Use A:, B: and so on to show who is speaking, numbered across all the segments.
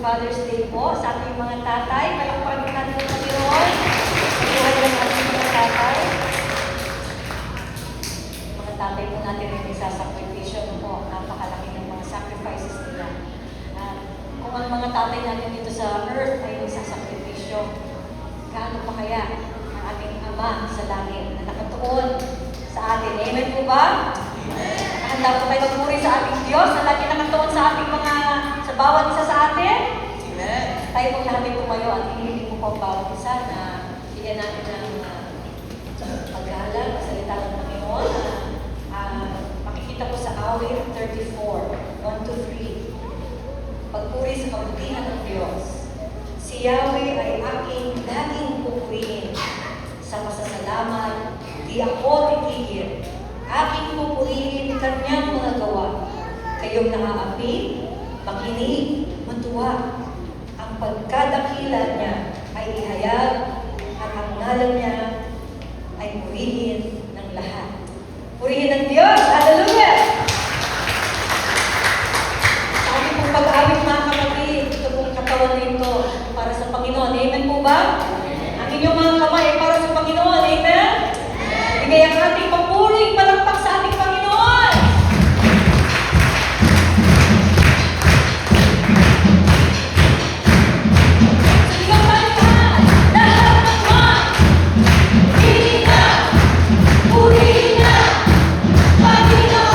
A: Father's Day po sa ating mga tatay. Palakpakan po natin ang Panginoon. Buhay ng ating mga tatay. Mga tatay po natin ay nagsasakripisyo po. Napakalaki ng mga sacrifices nila. Kung ang mga tatay natin dito sa earth ay nagsasakripisyo, gaano pa kaya ang ating Ama sa langit na nakatuon sa atin? Amen po ba? Handa po tayo magpuri sa ating Diyos na lagi nakatuon sa ating mga, sa bawat isa sa atin.
B: Amen.
A: Tayo po lahat ay tumayo at hinihiling po po ang bawat isa na bigyan natin ng paggalang, masalita ng Panginoon. Makikita po sa awit 34, 1-3. Pagpuri sa kabutihan ng Diyos. Si Yahweh ay aking laging pupurihin. Sa pasasalamat, di ako titigil. Aking pupurihin kanyang mga gawa. Kayong nakaapi, makinig, matuwa. Ang pagkadakila niya ay ihayag at ang ngalan niya ay purihin ng lahat. Purihin ng Diyos! Hallelujah! Sa ating pong pag-awit mga kapatid, ito pong katawan nito para sa Panginoon. Amen po ba? Ang inyong mga kamay ay para sa Panginoon. Amen? Ibigay ang ating papuring palakpak sa ating Panginoon. Sigaw tayo lahat! Lahat ng mga! Purihin na! Purihin na! Panginoon!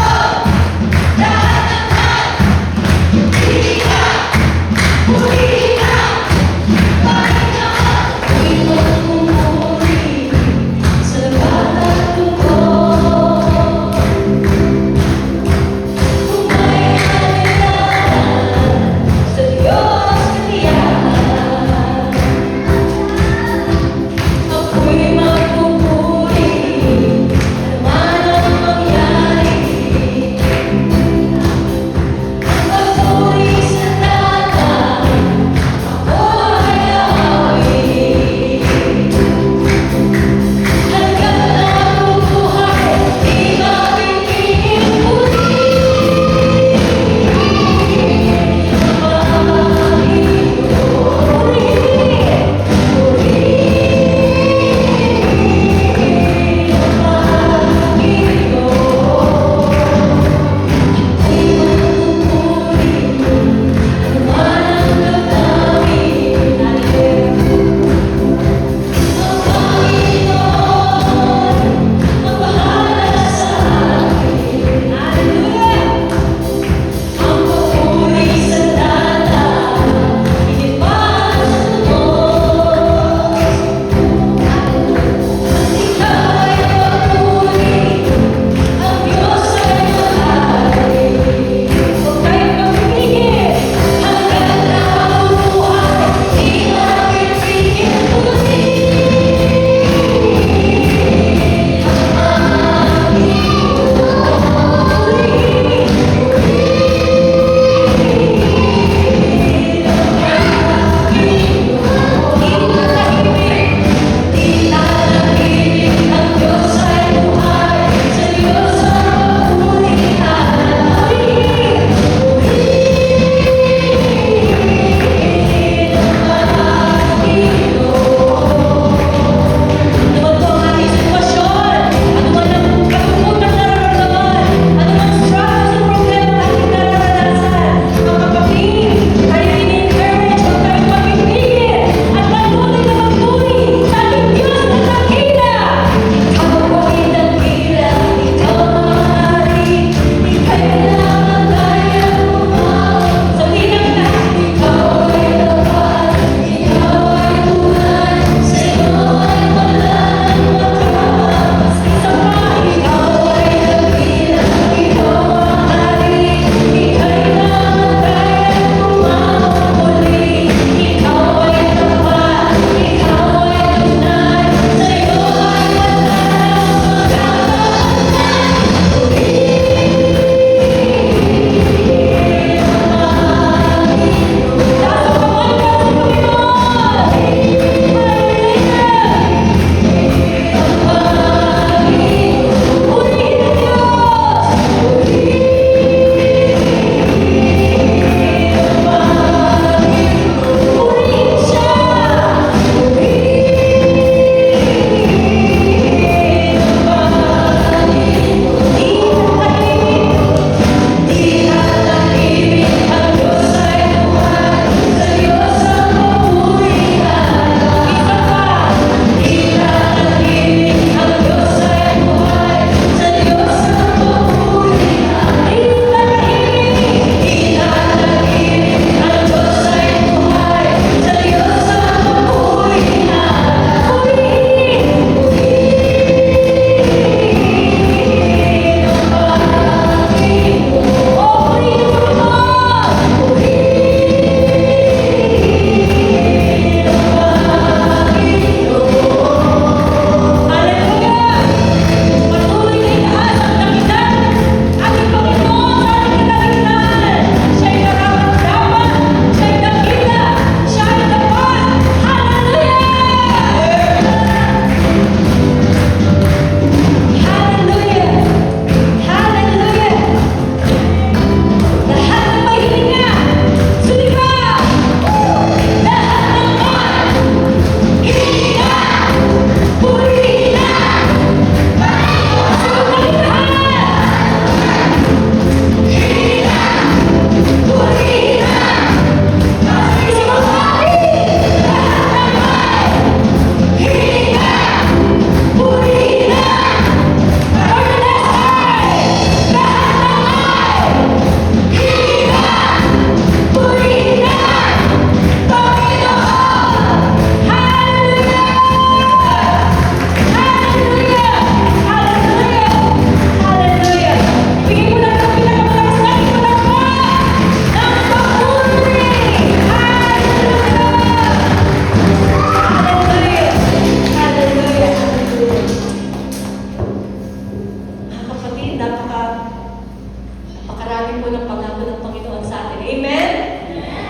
A: po ng pangako ng Panginoon sa atin. Amen?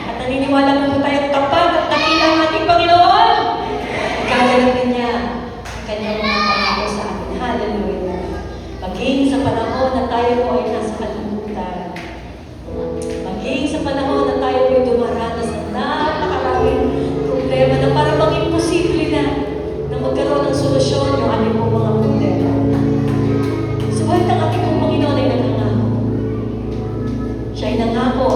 A: At naniniwala po tayo kapag at nakita ang ating Panginoon, gagalapin niya ang kanyang mga pangako sa atin. Hallelujah. Maging sa panahon na tayo po ay nasa kalungkutan. Maging sa panahon na tayo po ay dumaranas ng napakaraming problema na para maging posible na magkaroon ng solusyon yung ating pong mga problema. Subalit ang ating pong Panginoon ay nangangako. Siya ay nangako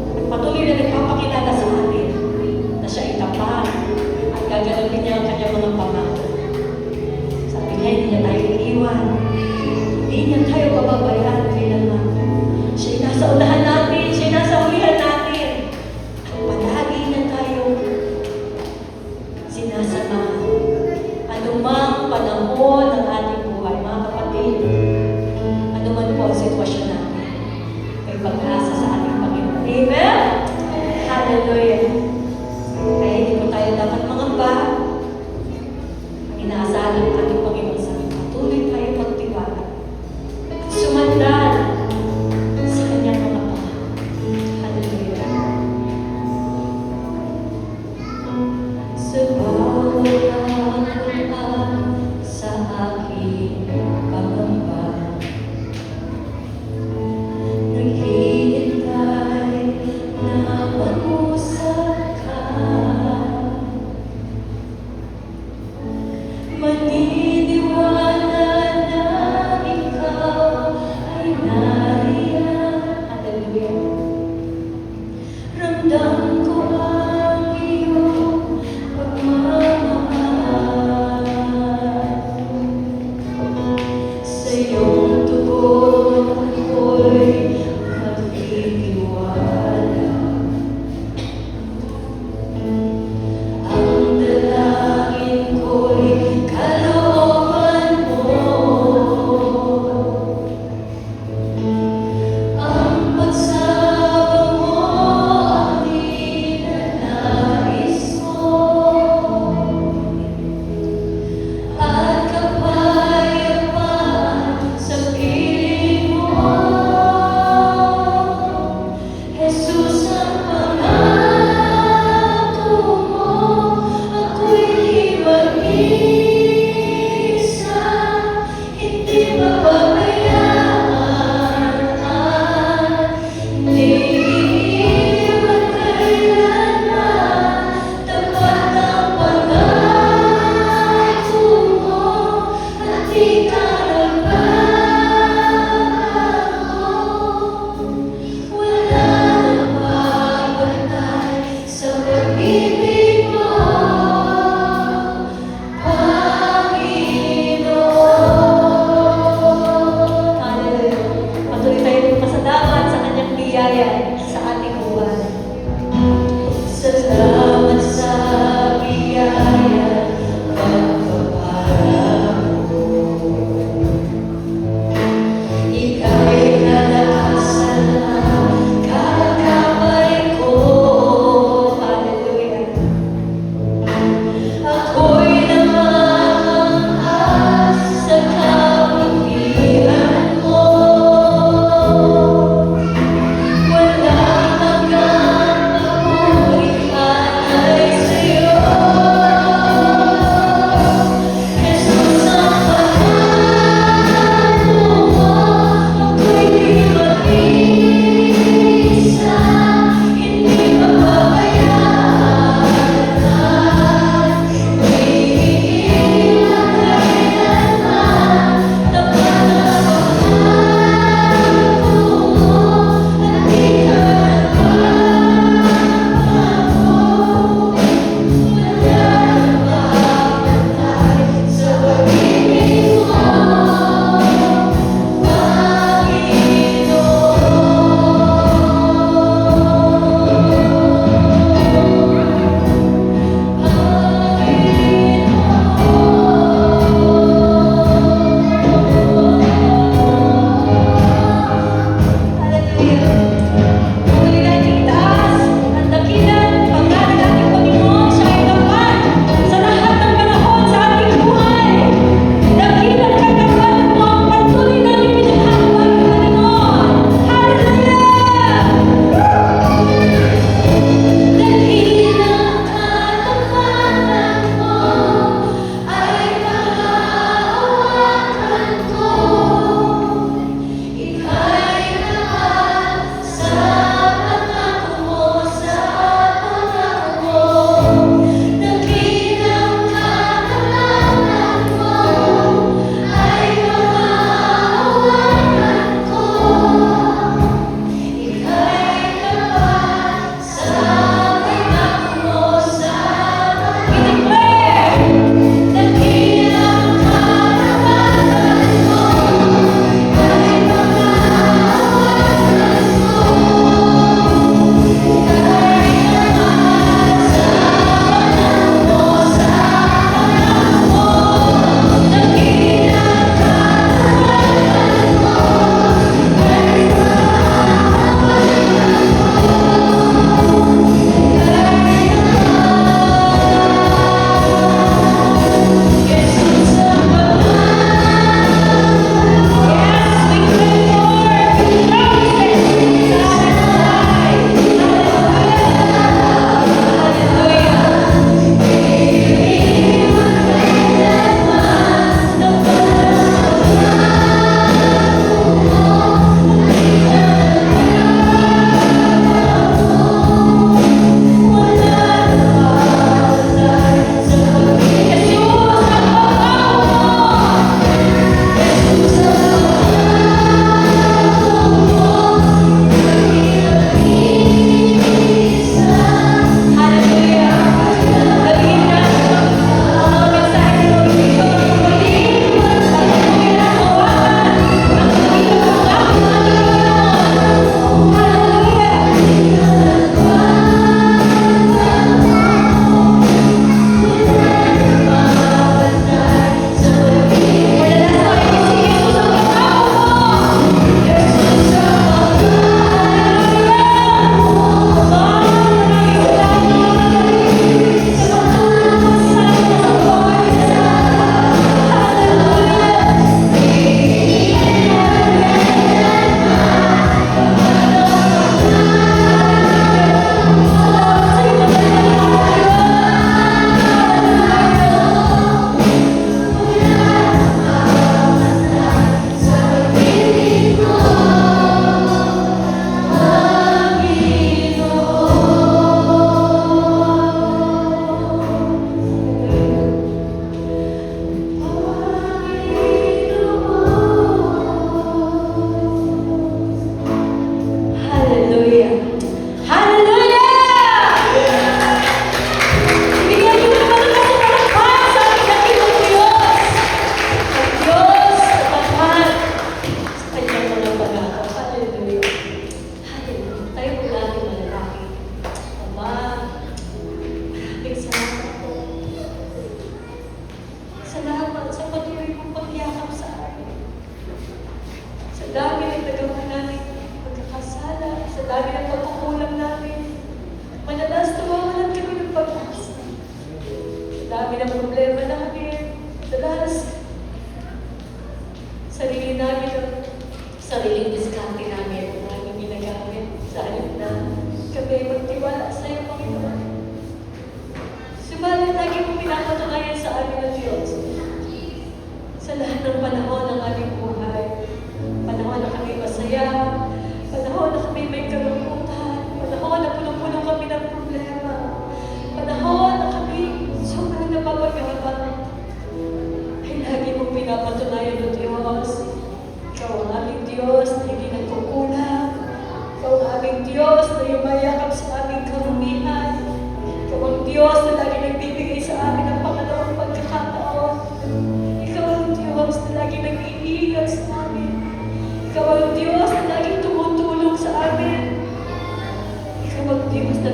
A: at patuloy na nagpapakilala sa atin na siya ay tapat at gagalapin niya ang kanyang mga pangako. Sabi niya, hindi niya tayo iiwan. Hindi niya tayo pababayaan kailanman. Siya ay nasa unahan natin, siya ay nasa hulihan natin. At palagi niya tayo sinasamahan. Anumang panahon ng ating buhay, mga kapatid, anuman po ang sitwasyon natin, may pag-asa sa ating Panginoon. Amen? Hallelujah. Kaya hindi po tayo dapat mangamba. Ang inaasahan ng ating Panginoon sa ating patuloy tayo magtiwala at sumandal sa kanyang mga pangako.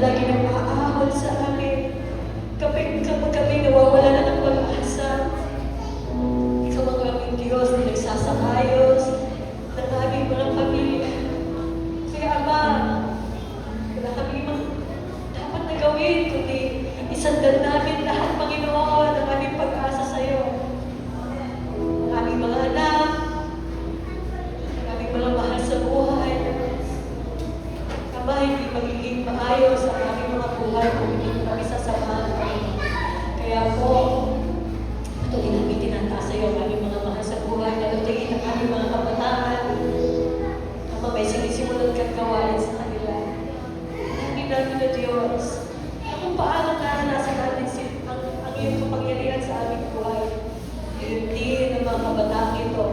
A: lagi nang maaahon sa amin. Kapag kami nawawala na ng pag-asa, ikaw ang aming Diyos na nagsasakayos ng aming mga pamilya. Kaya Ama, wala kami dapat na gawin kundi isandal namin lahat, Panginoon, ang aming pag-asa sa iyo. Ang aming mga anak, ang aming mga mahal sa buhay. Ama, hindi magiging maayos ang aming mga buhay kung hindi kami sasamahan, Panginoon. Kaya po, patuloy namin tinataas sa iyo ang aming mga mahal sa buhay, nalutingin ang aming mga kabataan. Ama, may sinisimulan kang gawain sa kanila. Hindi namin na Diyos, na kung paano naranasan natin ang iyong kapangyarihan sa aming buhay. Hindi ng mga kabataan ito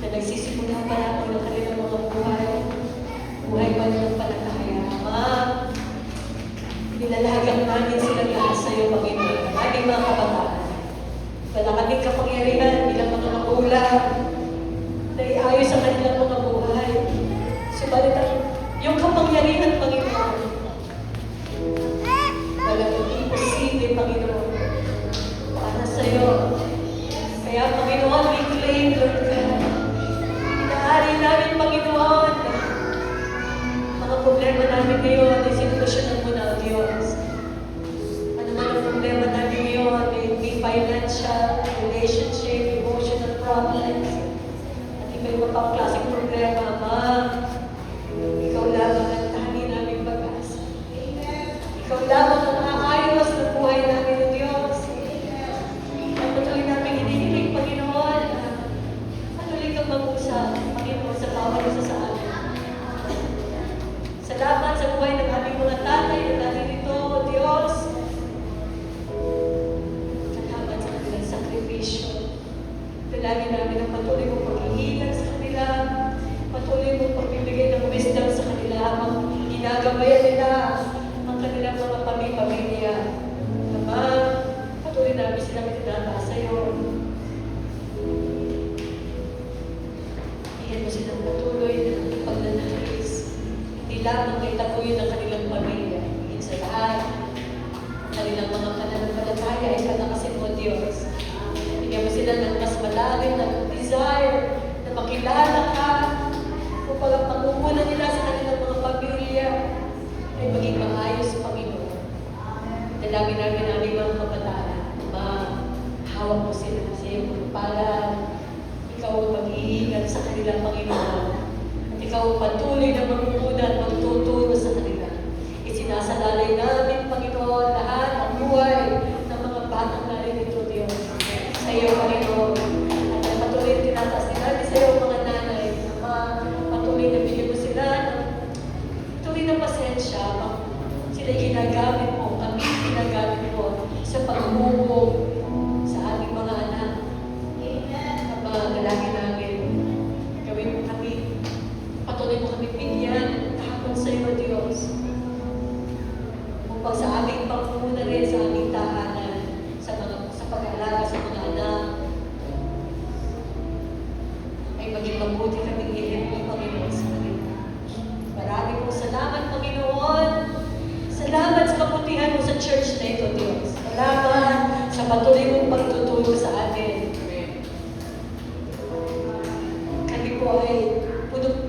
A: na nagsisimula pa lamang ng kanilang mga buhay. Buhay pa nilang panatahaya. Ama, nilalagang namin silang lahat sa iyo, Panginoon, ang aming mga kabataan. Wala kaming kapangyarihan bilang mga magulang na iayos ang kanilang mga buhay. Subalit yung kapangyarihan, Panginoon, walang imposible, Panginoon, para sa iyo. Kaya, Panginoon, we claim, Lord God, inaari namin, Panginoon, mga problema namin ngayon, ay sinulusyonan mo na, Diyos. Ano man ang problema namin ngayon, may financial, relationship, emotional problems, at iba-iba pang klaseng problema, Ama. Ikaw lamang ang tani namin pag-asa. Ikaw lamang ang aayos ng buhay namin, O Diyos. At patuloy namin hinihiling, Panginoon, na patuloy kang mag-usap, Panginoon, sa bawat isa sa amin. Salamat sa buhay ng aming mga tatay at natin ito, O Diyos. Salamat sa kanilang sakripisyo. Dalangin namin ang patuloy mong pag-iingat sa kanila, patuloy mong pagbibigay ng wisdom sa kanila habang ginagabayan nila ang kanilang mga pamilya. Ama, patuloy namin silang itinataas sa iyo. Iyan mo silang patuloy ng pagnanais. Hindi lamang may taguyin ang kanilang pamilya. Higit sa lahat, ang kanilang mga pananampalataya ay kalakasin mo, Diyos. Bigyan mo sila ng mas malalim na desire na makilala ka upang ang pangunguna nila sa kanilang mga pamilya ay maging maayos, Panginoon. Dalangin namin aming mga kabataan, hawak mo sila sa iyong pagpalan. Ikaw ang mag-iingat sa kanilang Panginoon. At ikaw ang patuloy na magmumuna at magtuturo sa kanila. Isinasalalay namin, Panginoon, lahat ang buhay ng mga batang narinito, Diyos. Sa iyo, Panginoon. At patuloy tinataas din natin sa iyo, mga nanay. Patuloy na bigyan mo sila ng patuloy na pasensya. Sila ginagamit mo, kami ginagamit mo sa pagmumog sa aming mga anak. Dalangin namin, gawin mo kami, patuloy mo kami bigyan, tahapon sa iyo, Diyos. Upang sa aming pangmuna rin, sa aming tahanan, sa pag-aalaga sa mga anak, ay maging mabuti kaming ilim, Panginoon, sa kanila. Maraming pong salamat, Panginoon. Salamat sa kabutihan mo sa church na ito, Diyos. Salamat sa patuloy mong pagtuturo sa atin. Kami po ay,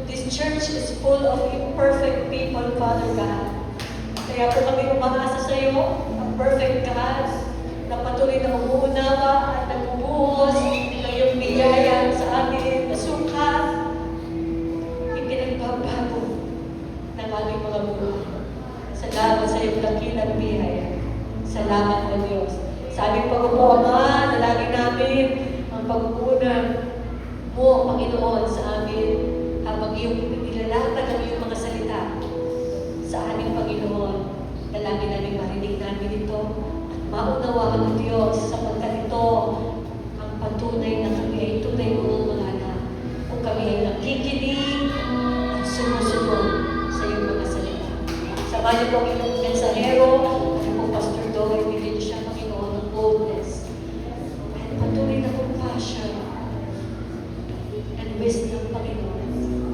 A: this church is full of imperfect people, Father God. Kaya po kami umaasa sa iyo, ang perfect God, na patuloy na umuunawa at nagbubuhos ng iyong biyaya sa amin, na sukat, ipinagbabago ng aming mga buhay. Salamat sa iyong dakilang biyaya. Salamat po, Diyos. Sa aming pag-upo, Ama, nalangin namin ang pag-uuna mo, Panginoon, sa amin habang iyong inilalapad ang iyong mga salita sa aming Panginoon. Dalangin namin marinig namin ito at maunawaan ng Diyos sapagkat ito ang patunay na kami ay tunay mong mga anak. Kung kami ay nakikinig at sumusunod sa iyong mga salita. Samahan niyo po ang inyong mensahero, po Pastor Doy, bigyan siya, Panginoon, ng boldness and patuloy na compassion and wisdom, Panginoon,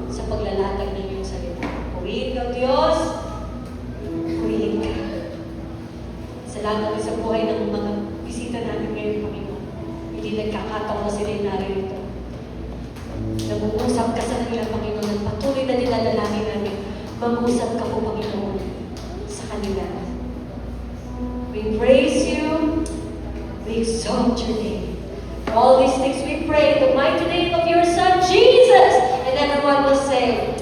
A: sa paglalatag ng iyong salita. Purihin ka, Diyos. Purihin Salamat sa buhay ng mga bisita namin ngayon, Panginoon. Hindi nagkakataon na sila narito. Nag-uusap ka sa kanila, Panginoon, at patuloy na nilalalamin namin. Mag-usap ka po, Panginoon, sa kanila. We praise you. We exalt your name. For all these things we pray in the mighty name of your Son, Jesus. And everyone will say,